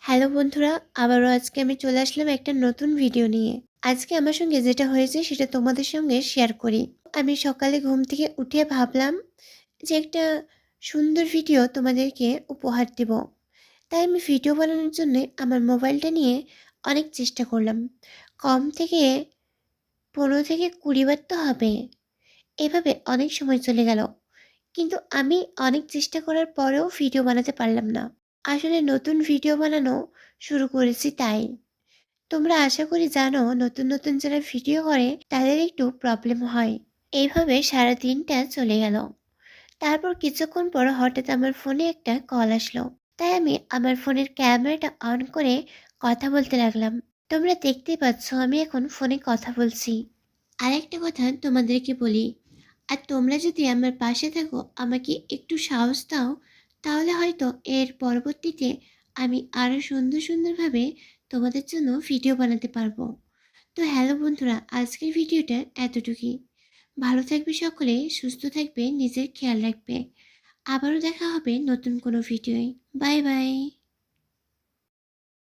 Hello বন্ধুরা, আবারও আজকে আমি চলে আসলাম একটা নতুন ভিডিও নিয়ে। আজকে আমার সঙ্গে যেটা হয়েছে সেটা তোমাদের সঙ্গে শেয়ার করি। আমি সকালে ঘুম থেকে উঠে ভাবলাম যে একটা সুন্দর ভিডিও তোমাদেরকে উপহার দেব। তাই আমি ভিডিও বানানোর জন্য আমার মোবাইলটা নিয়ে অনেক চেষ্টা করলাম। কম থেকে 15 থেকে 20 বার তো হবে। এভাবে অনেক সময় চলে গেল। কিন্তু আমি অনেক চেষ্টা করার পরেও ভিডিও বানাতে পারলাম না। আসলে নতুন ভিডিও বানানো শুরু করেছি তাই। তোমরা আশা করি জানো নতুন নতুন যারা ভিডিও করে তাদের একটু প্রবলেম হয়। এইভাবে সারা দিনটা চলে গেল। তারপর কিছুক্ষণ পর হঠাৎ আমার ফোনে একটা কল আসলো। তাই আমি আমার ফোনের ক্যামেরাটা অন করে কথা বলতে লাগলাম। তোমরা দেখতেই পাচ্ছ আমি এখন ফোনে কথা বলছি। আর একটা কথা তোমাদেরকে বলি, আর তোমরা যদি আমার পাশে থাকো, আমাকে একটু সাহস দাও, তাহলে হয়তো এর পরবর্তীতে আমি আরও সুন্দর সুন্দরভাবে তোমাদের জন্য ভিডিও বানাতে পারবো। তো হ্যালো বন্ধুরা, আজকের ভিডিওটা এতটুকুই। ভালো থাকবে সকলে, সুস্থ থাকবে, নিজের খেয়াল রাখবে। আবারও দেখা হবে নতুন কোনো ভিডিওয়। Bye bye.